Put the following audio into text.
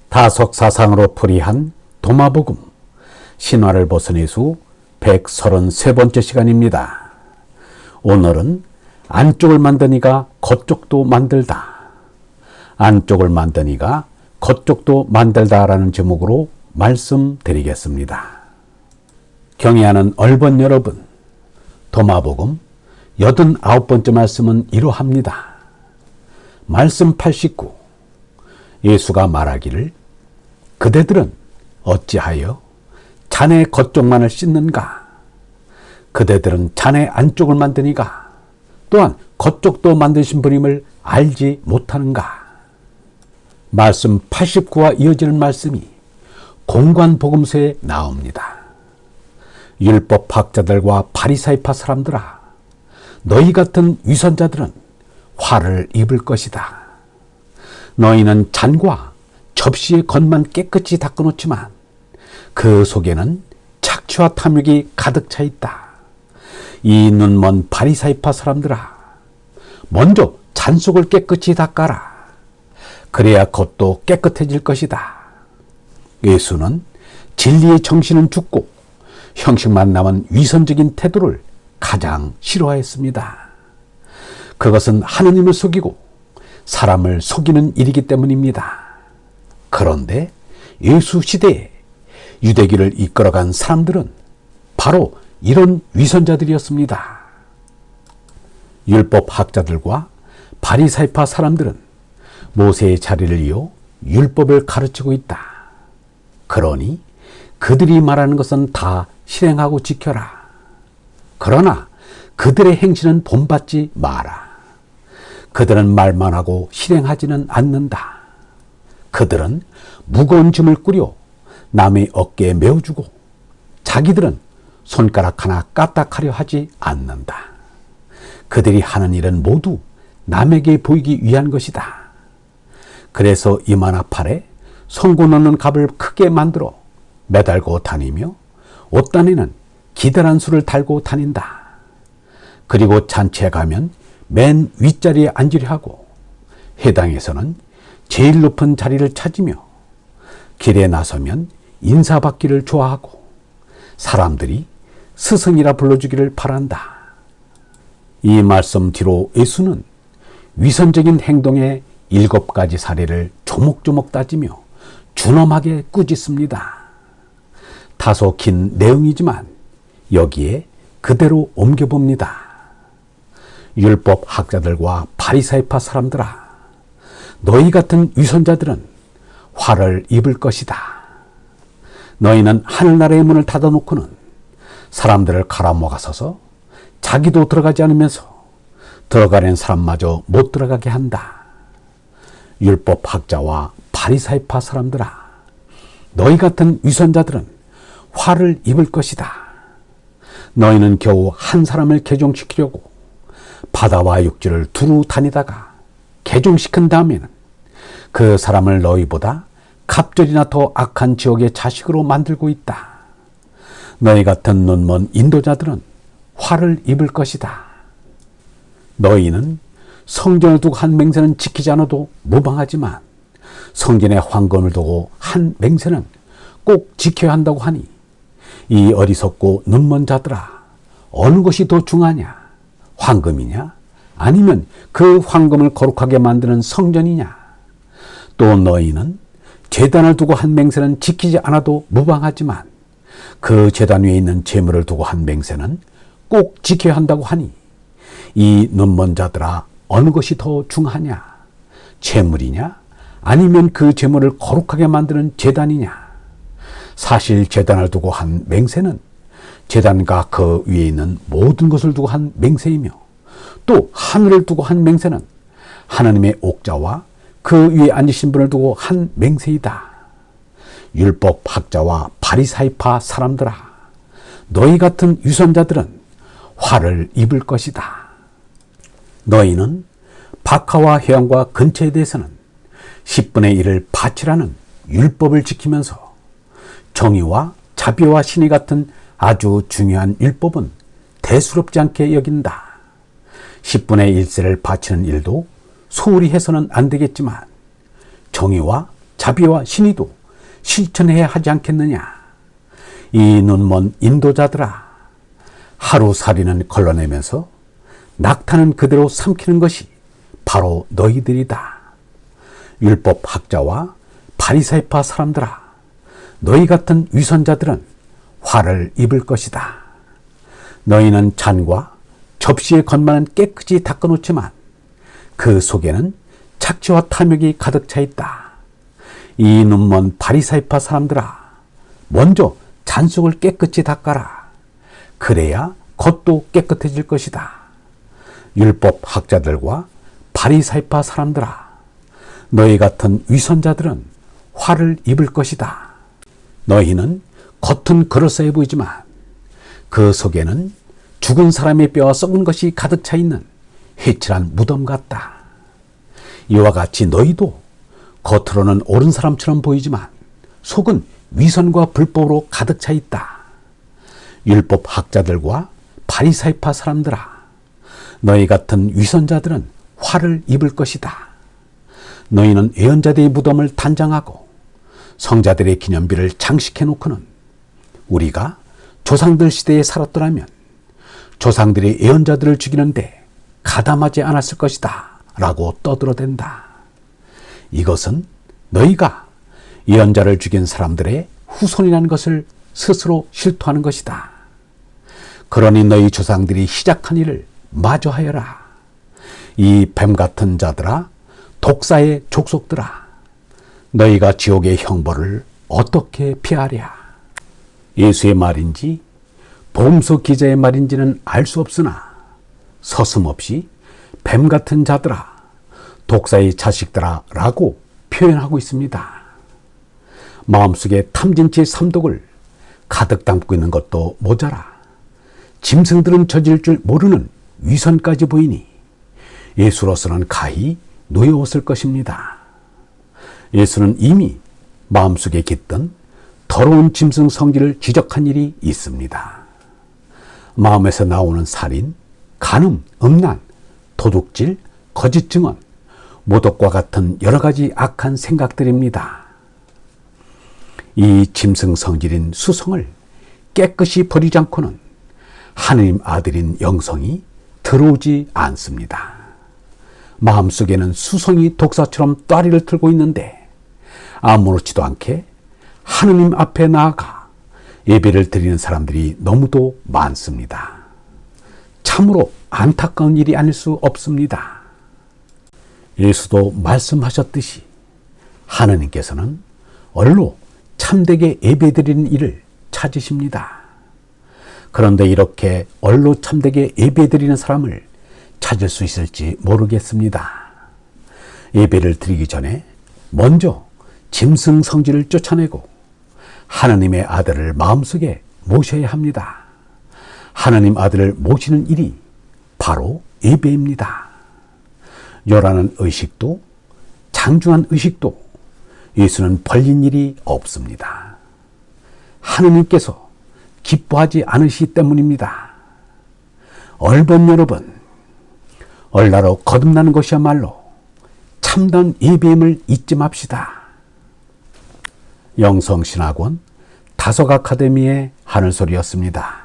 다석사상으로 풀이한 도마복음 신화를 벗은 예수 133번째 시간입니다. 오늘은 안쪽을 만드니가 겉쪽도 만들다, 안쪽을 만드니가 겉쪽도 만들다라는 제목으로 말씀드리겠습니다. 경애하는 얼번 여러분, 도마복음 89번째 말씀은 이러합니다. 말씀 89. 예수가 말하기를 그대들은 어찌하여 자네 겉쪽만을 씻는가? 그대들은 자네 안쪽을 만드니가 또한 겉쪽도 만드신 분임을 알지 못하는가? 말씀 89와 이어지는 말씀이 공관복음서에 나옵니다. 율법학자들과 바리사이파 사람들아, 너희 같은 위선자들은 화를 입을 것이다. 너희는 잔과 접시의 겉만 깨끗이 닦아놓지만 그 속에는 착취와 탐욕이 가득 차 있다. 이 눈먼 바리사이파 사람들아, 먼저 잔 속을 깨끗이 닦아라. 그래야 겉도 깨끗해질 것이다. 예수는 진리의 정신은 죽고 형식만 남은 위선적인 태도를 가장 싫어했습니다. 그것은 하느님을 속이고 사람을 속이는 일이기 때문입니다. 그런데 예수 시대에 유대교를 이끌어간 사람들은 바로 이런 위선자들이었습니다. 율법학자들과 바리사이파 사람들은 모세의 자리를 이어 율법을 가르치고 있다. 그러니 그들이 말하는 것은 다 실행하고 지켜라. 그러나 그들의 행실은 본받지 마라. 그들은 말만 하고 실행하지는 않는다. 그들은 무거운 짐을 꾸려 남의 어깨에 메어주고 자기들은 손가락 하나 까딱하려 하지 않는다. 그들이 하는 일은 모두 남에게 보이기 위한 것이다. 그래서 이마나 팔에 송곳 넣는 갑을 크게 만들어 매달고 다니며 옷단에는 기다란 수를 달고 다닌다. 그리고 잔치에 가면 맨 윗자리에 앉으려 하고 회당에서는 제일 높은 자리를 찾으며 길에 나서면 인사받기를 좋아하고 사람들이 스승이라 불러주기를 바란다. 이 말씀 뒤로 예수는 위선적인 행동의 7가지 사례를 조목조목 따지며 준엄하게 꾸짖습니다. 다소 긴 내용이지만 여기에 그대로 옮겨봅니다. 율법학자들과 바리사이파 사람들아, 너희 같은 위선자들은 화를 입을 것이다. 너희는 하늘나라의 문을 닫아놓고는 사람들을 갈아먹어서서 자기도 들어가지 않으면서 들어가는 사람마저 못 들어가게 한다. 율법학자와 바리사이파 사람들아, 너희 같은 위선자들은 화를 입을 것이다. 너희는 겨우 한 사람을 개종시키려고 바다와 육지를 두루 다니다가 개종시킨 다음에는 그 사람을 너희보다 갑절이나 더 악한 지옥의 자식으로 만들고 있다. 너희 같은 눈먼 인도자들은 화를 입을 것이다. 너희는 성전을 두고 한 맹세는 지키지 않아도 무방하지만 성전에 황금을 두고 한 맹세는 꼭 지켜야 한다고 하니 이 어리석고 눈먼 자들아, 어느 것이 더 중하냐? 황금이냐? 아니면 그 황금을 거룩하게 만드는 성전이냐? 또 너희는 제단을 두고 한 맹세는 지키지 않아도 무방하지만 그 제단 위에 있는 제물을 두고 한 맹세는 꼭 지켜야 한다고 하니 이 눈먼 자들아, 어느 것이 더 중하냐? 제물이냐? 아니면 그 제물을 거룩하게 만드는 제단이냐? 사실 제단을 두고 한 맹세는 제단과 그 위에 있는 모든 것을 두고 한 맹세이며 또 하늘을 두고 한 맹세는 하나님의 옥자와 그 위에 앉으신 분을 두고 한 맹세이다. 율법학자와 바리사이파 사람들아, 너희 같은 위선자들은 화를 입을 것이다. 너희는 박하와 회양과 근처에 대해서는 10분의 1을 바치라는 율법을 지키면서 정의와 자비와 신의 같은 아주 중요한 율법은 대수롭지 않게 여긴다. 10분의 1세를 바치는 일도 소홀히 해서는 안 되겠지만 정의와 자비와 신의도 실천해야 하지 않겠느냐. 이 눈먼 인도자들아, 하루살이는 걸러내면서 낙타는 그대로 삼키는 것이 바로 너희들이다. 율법 학자와 바리새파 사람들아, 너희 같은 위선자들은 화를 입을 것이다. 너희는 잔과 접시의 겉만은 깨끗이 닦아놓지만 그 속에는 착취와 탐욕이 가득 차 있다. 이 눈먼 바리새파 사람들아, 먼저 잔속을 깨끗이 닦아라. 그래야 겉도 깨끗해질 것이다. 율법 학자들과 바리새파 사람들아, 너희 같은 위선자들은 화를 입을 것이다. 너희는 겉은 그럴싸해 보이지만 그 속에는 죽은 사람의 뼈와 썩은 것이 가득 차 있는 회칠한 무덤 같다. 이와 같이 너희도 겉으로는 옳은 사람처럼 보이지만 속은 위선과 불법으로 가득 차 있다. 율법 학자들과 바리새파 사람들아, 너희 같은 위선자들은 화를 입을 것이다. 너희는 예언자들의 무덤을 단장하고 성자들의 기념비를 장식해 놓고는 우리가 조상들 시대에 살았더라면 조상들이 예언자들을 죽이는데 가담하지 않았을 것이다 라고 떠들어댄다. 이것은 너희가 예언자를 죽인 사람들의 후손이라는 것을 스스로 실토하는 것이다. 그러니 너희 조상들이 시작한 일을 마저 하여라. 이 뱀 같은 자들아, 독사의 족속들아, 너희가 지옥의 형벌을 어떻게 피하랴. 예수의 말인지 복음서 기자의 말인지는 알 수 없으나 서슴없이 뱀 같은 자들아, 독사의 자식들아 라고 표현하고 있습니다. 마음속에 탐진치의 삼독을 가득 담고 있는 것도 모자라 짐승들은 저질 줄 모르는 위선까지 보이니 예수로서는 가히 노여웠을 것입니다. 예수는 이미 마음속에 깃든 더러운 짐승 성질을 지적한 일이 있습니다. 마음에서 나오는 살인, 간음, 음란, 도둑질, 거짓 증언, 모독과 같은 여러 가지 악한 생각들입니다. 이 짐승 성질인 수성을 깨끗이 버리지 않고는 하느님 아들인 영성이 들어오지 않습니다. 마음속에는 수성이 독사처럼 따리를 틀고 있는데 아무렇지도 않게 하느님 앞에 나아가 예배를 드리는 사람들이 너무도 많습니다. 참으로 안타까운 일이 아닐 수 없습니다. 예수도 말씀하셨듯이 하느님께서는 얼로 참되게 예배드리는 일을 찾으십니다. 그런데 이렇게 얼로 참되게 예배드리는 사람을 찾을 수 있을지 모르겠습니다. 예배를 드리기 전에 먼저 짐승 성질을 쫓아내고 하나님의 아들을 마음속에 모셔야 합니다. 하나님 아들을 모시는 일이 바로 예배입니다. 요란한 의식도 장중한 의식도 예수는 벌린 일이 없습니다. 하느님께서 기뻐하지 않으시기 때문입니다. 얼번 여러분, 얼나로 거듭나는 것이야말로 참다운 예배임을 잊지 맙시다. 영성신학원 다속 아카데미의 하늘소리였습니다.